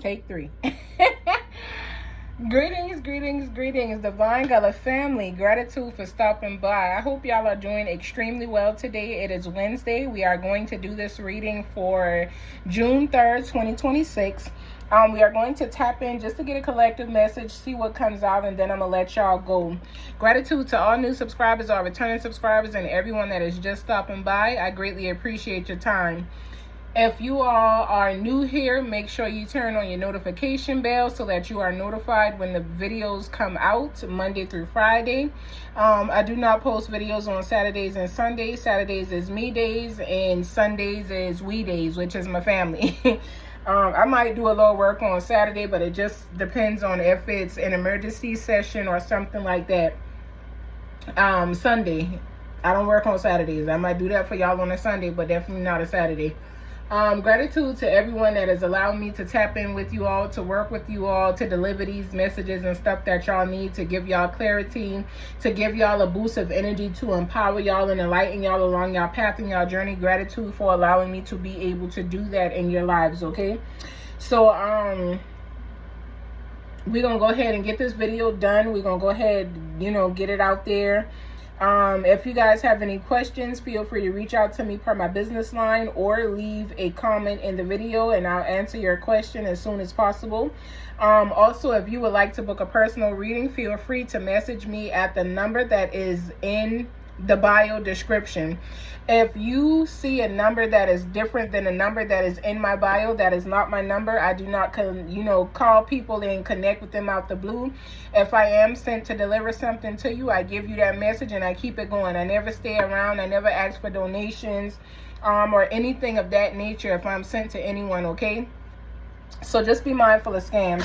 Take 3. Greetings, greetings, greetings, Divine Gullah family. Gratitude for stopping by. I hope y'all are doing extremely well today. It is Wednesday. We are going to do this reading for June 3rd, 2026. We are going to tap in just to get a collective message, see what comes out, and then I'm going to let y'all go. Gratitude to all new subscribers, all returning subscribers, and everyone that is just stopping by. I greatly appreciate your time. If you all are new here, make sure you turn on your notification bell so that you are notified when the videos come out Monday through Friday. I do not post videos on Saturdays and Sundays. Saturdays is me days and Sundays is we days, which is my family. I might do a little work on Saturday, but it just depends on if it's an emergency session or something like that. Sunday, I don't work on Saturdays. I might do that for y'all on a Sunday, but definitely not a Saturday. Gratitude to everyone that has allowed me to tap in with you all, to work with you all, to deliver these messages and stuff that y'all need, to give y'all clarity, to give y'all a boost of energy, to empower y'all and enlighten y'all along y'all path and y'all journey. Gratitude for allowing me to be able to do that in your lives, okay? So, we're going to go ahead and get this video done. We're going to go ahead, get it out there. If you guys have any questions, feel free to reach out to me per my business line or leave a comment in the video and I'll answer your question as soon as possible. Also, if you would like to book a personal reading, feel free to message me at the number that is in the bio description. If you see a number that is different than the number that is in my bio, that is not my number. I do not call people and connect with them out the blue. If I am sent to deliver something to you, I give you that message and I keep it going. I never stay around. I never ask for donations or anything of that nature if I'm sent to anyone, okay? So just be mindful of scams.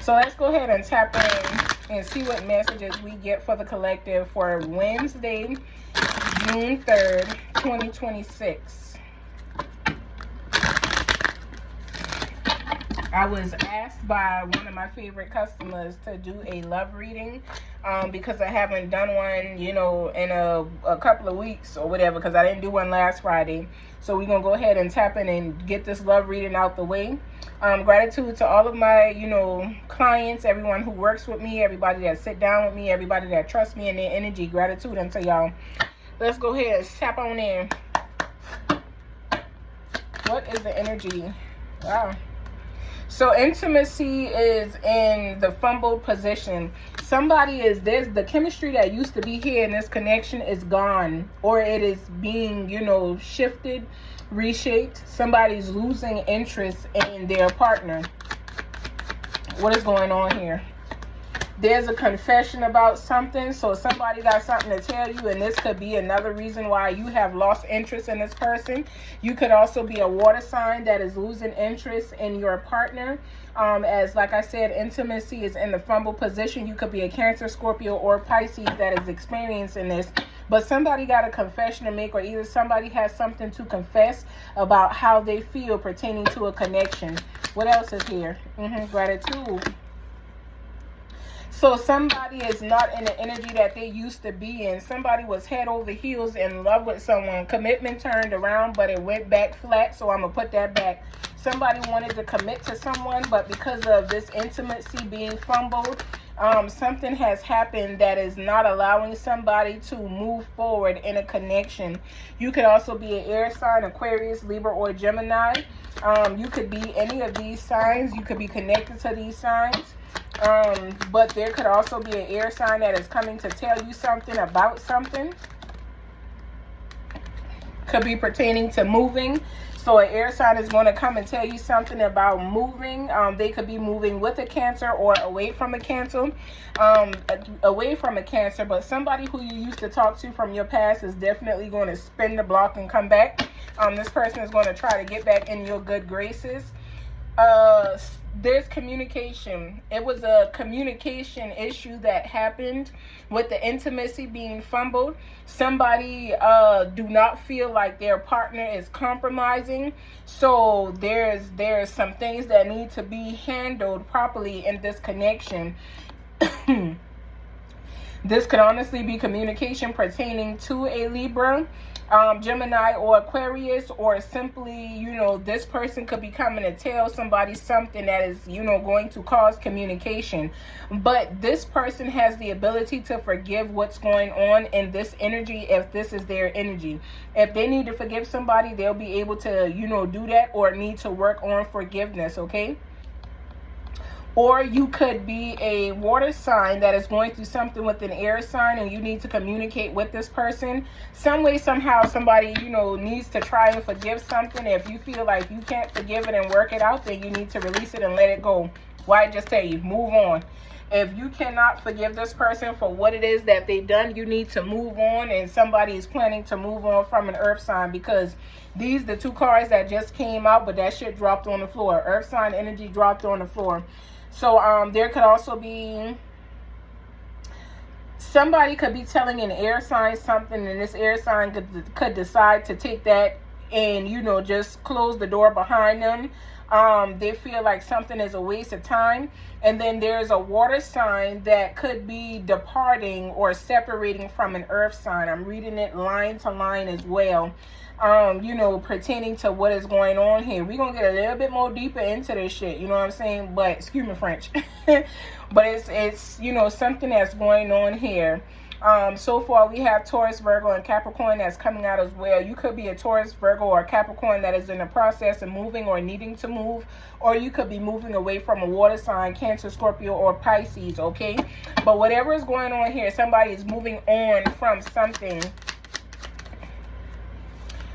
So let's go ahead and tap in and see what messages we get for the collective for Wednesday, June 3rd, 2026. I was asked by one of my favorite customers to do a love reading because I haven't done one, in a couple of weeks or whatever, because I didn't do one last Friday. So we're going to go ahead and tap in and get this love reading out the way. Gratitude to all of my, clients, everyone who works with me, everybody that sit down with me, everybody that trusts me and their energy. Gratitude unto y'all. Let's go ahead and tap on in. What is the energy? Wow. So intimacy is in the fumbled position. Somebody there's the chemistry that used to be here in this connection is gone, or it is being, shifted, reshaped. Somebody's losing interest in their partner. What is going on here? There's a confession about something, so somebody got something to tell you, and this could be another reason why you have lost interest in this person. You could also be a water sign that is losing interest in your partner. As like I said, intimacy is in the fumble position. You could be a Cancer, Scorpio, or Pisces that is experiencing this. But somebody got a confession to make, or either somebody has something to confess about how they feel pertaining to a connection. What else is here? Gratitude. So somebody is not in the energy that they used to be in. Somebody was head over heels in love with someone. Commitment turned around, but it went back flat. So I'm going to put that back. Somebody wanted to commit to someone, but because of this intimacy being fumbled, something has happened that is not allowing somebody to move forward in a connection. You could also be an air sign, Aquarius, Libra, or Gemini. You could be any of these signs. You could be connected to these signs. But there could also be an air sign that is coming to tell you something about something. Could be pertaining to moving. So an air sign is going to come and tell you something about moving. They could be moving with a Cancer or away from a Cancer. Away from a Cancer, but somebody who you used to talk to from your past is definitely going to spin the block and come back. This person is going to try to get back in your good graces. There's communication. It was a communication issue that happened with the intimacy being fumbled. Somebody do not feel like their partner is compromising. So there's some things that need to be handled properly in this connection. This could honestly be communication pertaining to a Libra, Gemini, or Aquarius, or simply, you know, this person could be coming to tell somebody something that is, you know, going to cause communication. But this person has the ability to forgive what's going on in this energy if this is their energy. If they need to forgive somebody, they'll be able to, you know, do that, or need to work on forgiveness, okay? Or you could be a water sign that is going through something with an air sign, and you need to communicate with this person. Some way, somehow, somebody, you know, needs to try and forgive something. If you feel like you can't forgive it and work it out, then you need to release it and let it go. Why? Just tell you, move on. If you cannot forgive this person for what it is that they've done, you need to move on, and somebody is planning to move on from an earth sign, because these the two cards that just came out, but that shit dropped on the floor. Earth sign energy dropped on the floor. So there could also be somebody could be telling an air sign something, and this air sign could decide to take that and, you know, just close the door behind them. They feel like something is a waste of time. And then there's a water sign that could be departing or separating from an earth sign. I'm reading it line to line as well. You know, pertaining to what is going on here. We're going to get a little bit more deeper into this shit, you know what I'm saying? But, excuse me, French. But it's, you know, something that's going on here. So far, we have Taurus, Virgo, and Capricorn that's coming out as well. You could be a Taurus, Virgo, or Capricorn that is in the process of moving or needing to move. Or you could be moving away from a water sign, Cancer, Scorpio, or Pisces, okay? But whatever is going on here, somebody is moving on from something.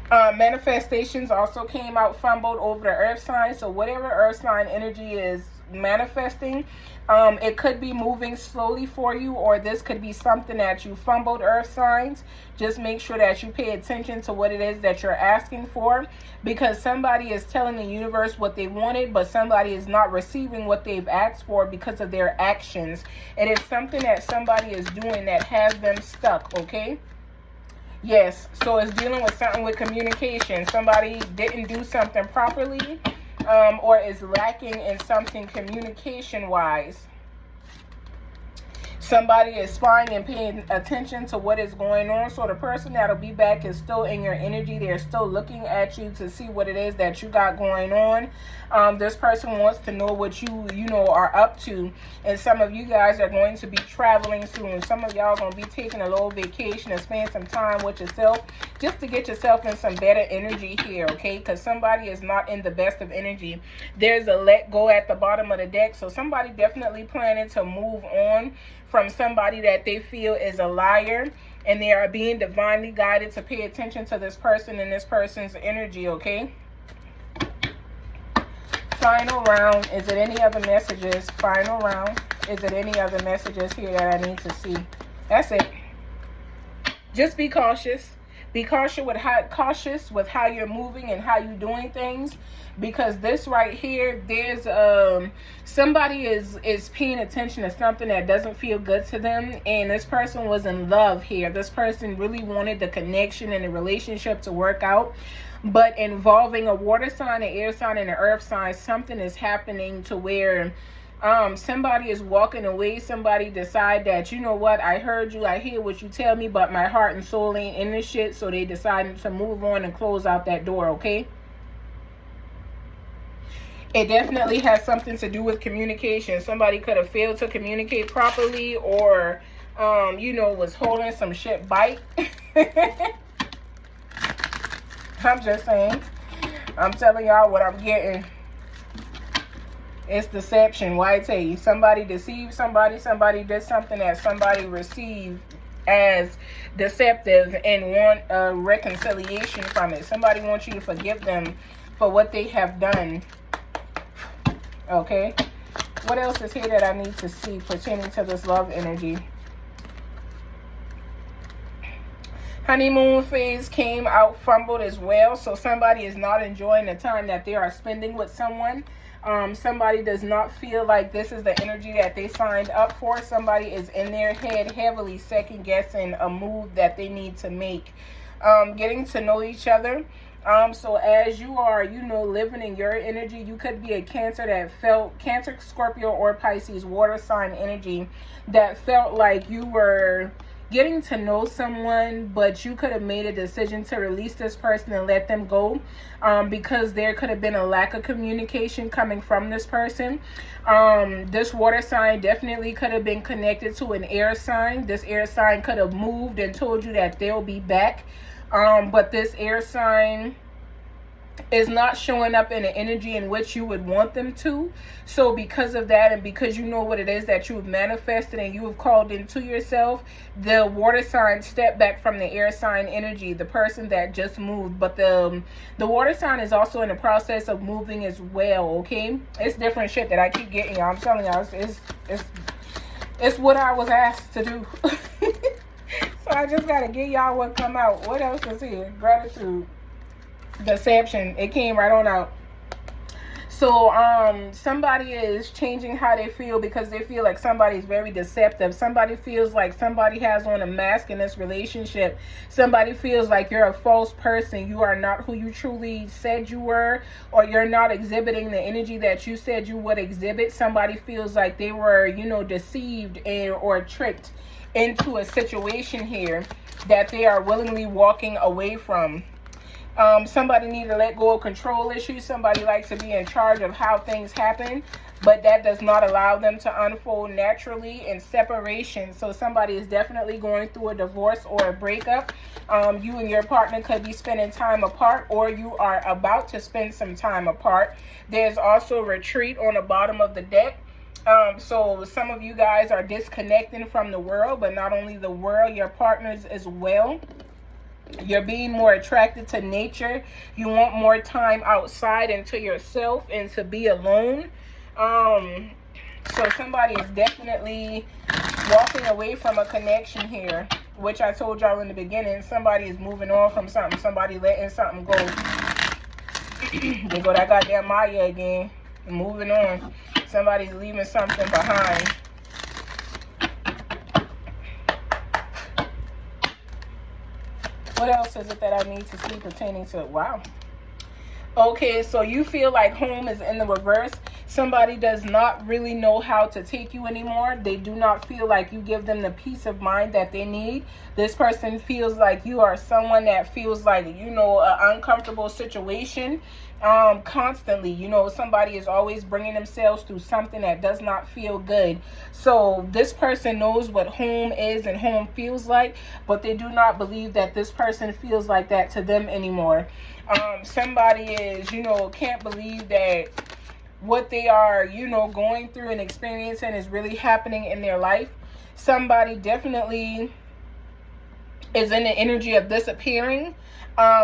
Manifestations also came out fumbled over the earth sign. So whatever earth sign energy is manifesting, it could be moving slowly for you, or this could be something that you fumbled, earth signs. Just make sure that you pay attention to what it is that you're asking for, because somebody is telling the universe what they wanted, but somebody is not receiving what they've asked for because of their actions. It is something that somebody is doing that has them stuck, okay? Yes, so it's dealing with something with communication. Somebody didn't do something properly, or is lacking in something communication-wise. Somebody is spying and paying attention to what is going on. So the person that'll be back is still in your energy. They're still looking at you to see what it is that you got going on. This person wants to know what you know, are up to. And some of you guys are going to be traveling soon. Some of y'all are going to be taking a little vacation and spend some time with yourself, just to get yourself in some better energy here, okay? Because somebody is not in the best of energy. There's a let go at the bottom of the deck. So somebody definitely planning to move on from somebody that they feel is a liar, and they are being divinely guided to pay attention to this person and this person's energy, okay? Final round. Is it any other messages? Final round. Is it any other messages here that I need to see? That's it. Just be cautious. Be cautious with how you're moving and how you're doing things, because this right here, there's somebody is paying attention to something that doesn't feel good to them, and this person was in love here. This person really wanted the connection and the relationship to work out, but involving a water sign, an air sign, and an earth sign, something is happening to where somebody is walking away. Somebody decide that, you know what, I heard you, I hear what you tell me, but my heart and soul ain't in this shit. So they decided to move on and close out that door, okay? It definitely has something to do with communication. Somebody could have failed to communicate properly, or you know, was holding some shit back. I'm just saying. I'm telling y'all what I'm getting. It's deception. Why I tell you, somebody deceived somebody. Somebody did something that somebody received as deceptive and want a reconciliation from it. Somebody wants you to forgive them for what they have done. Okay. What else is here that I need to see pertaining to this love energy? Honeymoon phase came out fumbled as well. So somebody is not enjoying the time that they are spending with someone. Somebody does not feel like this is the energy that they signed up for. Somebody is in their head heavily second guessing a move that they need to make. Getting to know each other. So as you are, you know, living in your energy, you could be a Cancer that felt, Cancer, Scorpio, or Pisces, water sign energy, that felt like you were getting to know someone, but you could have made a decision to release this person and let them go, because there could have been a lack of communication coming from this person. This water sign definitely could have been connected to an air sign. This air sign could have moved and told you that they'll be back, but this air sign is not showing up in the energy in which you would want them to. So because of that, and because you know what it is that you have manifested and you have called into yourself, the water sign stepped back from the air sign energy, the person that just moved. But the water sign is also in the process of moving as well, okay? It's different shit that I keep getting, y'all. I'm telling y'all, it's what I was asked to do. So I just gotta get y'all what come out. What else is here? Gratitude. Deception. It came right on out. So somebody is changing how they feel because they feel like somebody's very deceptive. Somebody feels like somebody has on a mask in this relationship. Somebody feels like you're a false person. You are not who you truly said you were, or you're not exhibiting the energy that you said you would exhibit. Somebody feels like they were, you know, deceived or tricked into a situation here that they are willingly walking away from. Somebody need to let go of control issues. Somebody likes to be in charge of how things happen, but that does not allow them to unfold naturally in separation. So somebody is definitely going through a divorce or a breakup. You and your partner could be spending time apart, or you are about to spend some time apart. There's also retreat on the bottom of the deck. So some of you guys are disconnecting from the world, but not only the world, your partners as well. You're being more attracted to nature. You want more time outside and to yourself and to be alone. So somebody is definitely walking away from a connection here, which I told y'all in the beginning. Somebody is moving on from something. Somebody letting something go. They go that goddamn Maya again. Moving on. Somebody's leaving something behind. What else is it that I need to see pertaining to it? Wow. Okay, so you feel like home is in the reverse. Somebody does not really know how to take you anymore. They do not feel like you give them the peace of mind that they need. This person feels like you are someone that feels like, you know, an uncomfortable situation constantly. You know, somebody is always bringing themselves through something that does not feel good. So this person knows what home is and home feels like, but they do not believe that this person feels like that to them anymore. Somebody is, you know, can't believe that what they are, you know, going through and experiencing is really happening in their life. Somebody definitely is in the energy of disappearing.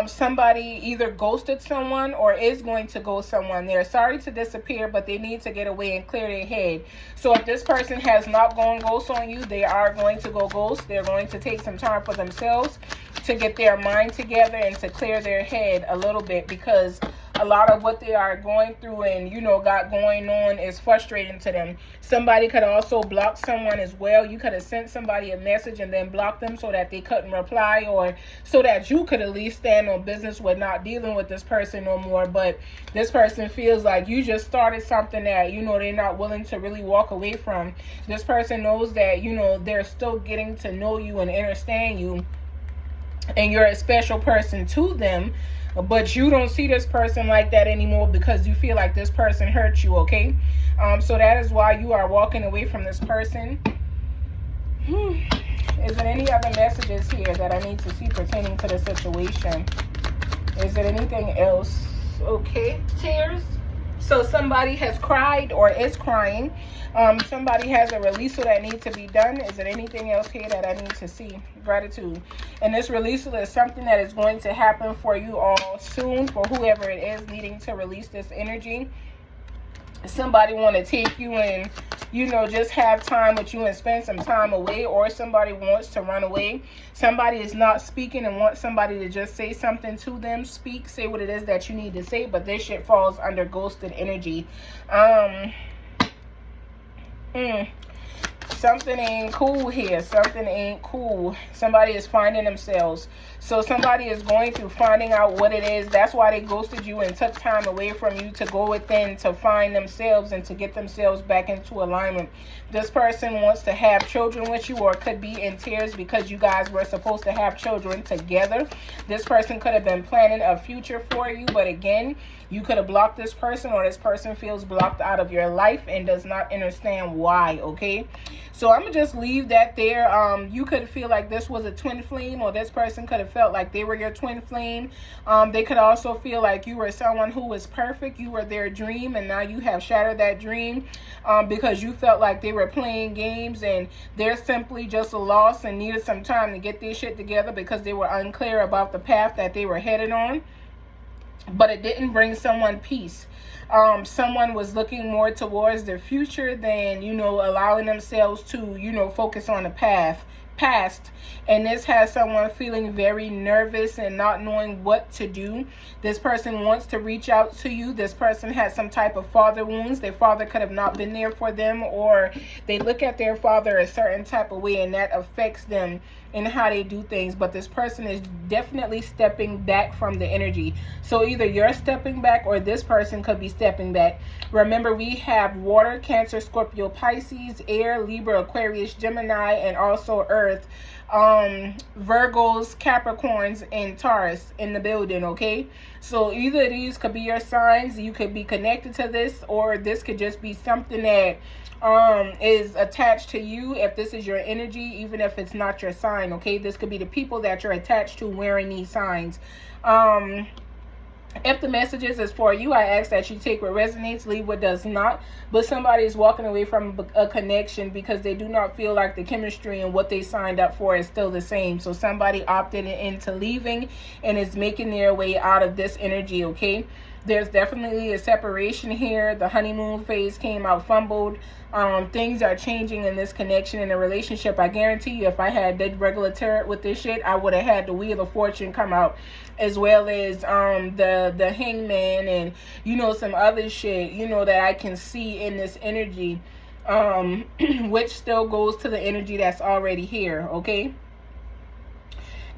Somebody either ghosted someone or is going to ghost someone. They're sorry to disappear, but they need to get away and clear their head. So if this person has not gone ghost on you, they are going to go ghost. They're going to take some time for themselves to get their mind together and to clear their head a little bit, because a lot of what they are going through and, you know, got going on is frustrating to them. Somebody could also block someone as well. You could have sent somebody a message and then blocked them so that they couldn't reply, or so that you could at least stand on business with not dealing with this person no more. But this person feels like you just started something that, you know, they're not willing to really walk away from. This person knows that, you know, they're still getting to know you and understand you, and you're a special person to them, but you don't see this person like that anymore because you feel like this person hurt you, okay? So that is why you are walking away from this person. Is there any other messages here that I need to see pertaining to the situation? Is there anything else? Okay, tears. So somebody has cried or is crying. Somebody has a release that needs to be done. Is there anything else here that I need to see? Gratitude. And this release is something that is going to happen for you all soon, for whoever it is needing to release this energy. Somebody want to take you and, you know, just have time with you and spend some time away, or somebody wants to run away. Somebody is not speaking and wants somebody to just say something to them. Speak, say what it is that you need to say, but this shit falls under something ain't cool here. Something ain't cool. Somebody is finding themselves. So somebody is going through finding out what it is. That's why they ghosted you and took time away from you to go within to find themselves and to get themselves back into alignment. This person wants to have children with you, or could be in tears because you guys were supposed to have children together. This person could have been planning a future for you, but again, you could have blocked this person, or this person feels blocked out of your life and does not understand why, okay? So I'm going to just leave that there. You could feel like this was a twin flame, or this person could have felt like they were your twin flame. They could also feel like you were someone who was perfect. You were their dream, and now you have shattered that dream because you felt like they were playing games and they're simply just a loss and needed some time to get their shit together because they were unclear about the path that they were headed on. But it didn't bring someone peace. Someone was looking more towards their future than, you know, allowing themselves to, you know, focus on the past. And this has someone feeling very nervous and not knowing what to do. This person wants to reach out to you. This person has some type of father wounds. Their father could have not been there for them, or they look at their father a certain type of way and that affects them in how they do things. But this person is definitely stepping back from the energy. So either you're stepping back or this person could be stepping back. Remember, we have water, Cancer, Scorpio, Pisces, air, Libra, Aquarius, Gemini, and also earth, Virgos, Capricorns, and Taurus in the building, okay? So either of these could be your signs. You could be connected to this, or this could just be something that is attached to you. If this is your energy, even if it's not your sign, okay? This could be the people that you're attached to wearing these signs. If the messages is for you, I ask that you take what resonates, leave what does not. But somebody is walking away from a connection because they do not feel like the chemistry and what they signed up for is still the same. So somebody opted into leaving and is making their way out of this energy, okay? There's definitely a separation here. The honeymoon phase came out fumbled. Things are changing in this connection, in a relationship. I guarantee you, if I had did regular tarot with this shit, I would have had the Wheel of Fortune come out, as well as the Hangman, and, you know, some other shit, you know, that I can see in this energy, which still goes to the energy that's already here, okay?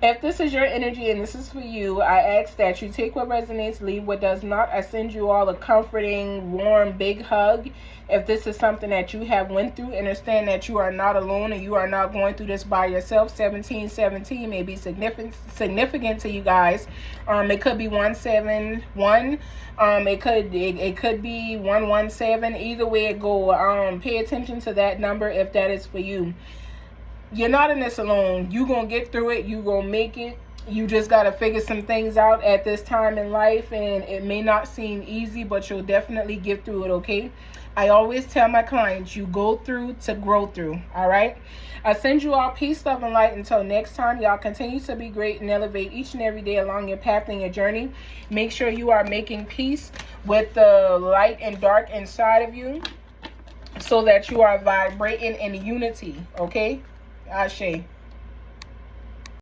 If this is your energy and this is for you, I ask that you take what resonates, leave what does not. I send you all a comforting, warm, big hug. If this is something that you have went through, understand that you are not alone and you are not going through this by yourself. 1717 may be significant to you guys. It could be 171. It could be 117. Either way it go, pay attention to that number if that is for you. You're not in this alone. You're going to get through it. You're going to make it. You just got to figure some things out at this time in life, and it may not seem easy, but you'll definitely get through it, okay? I always tell my clients, you go through to grow through, all right? I send you all peace, love, and light. Until next time, y'all continue to be great and elevate each and every day along your path and your journey. Make sure you are making peace with the light and dark inside of you so that you are vibrating in unity, okay? Ashe.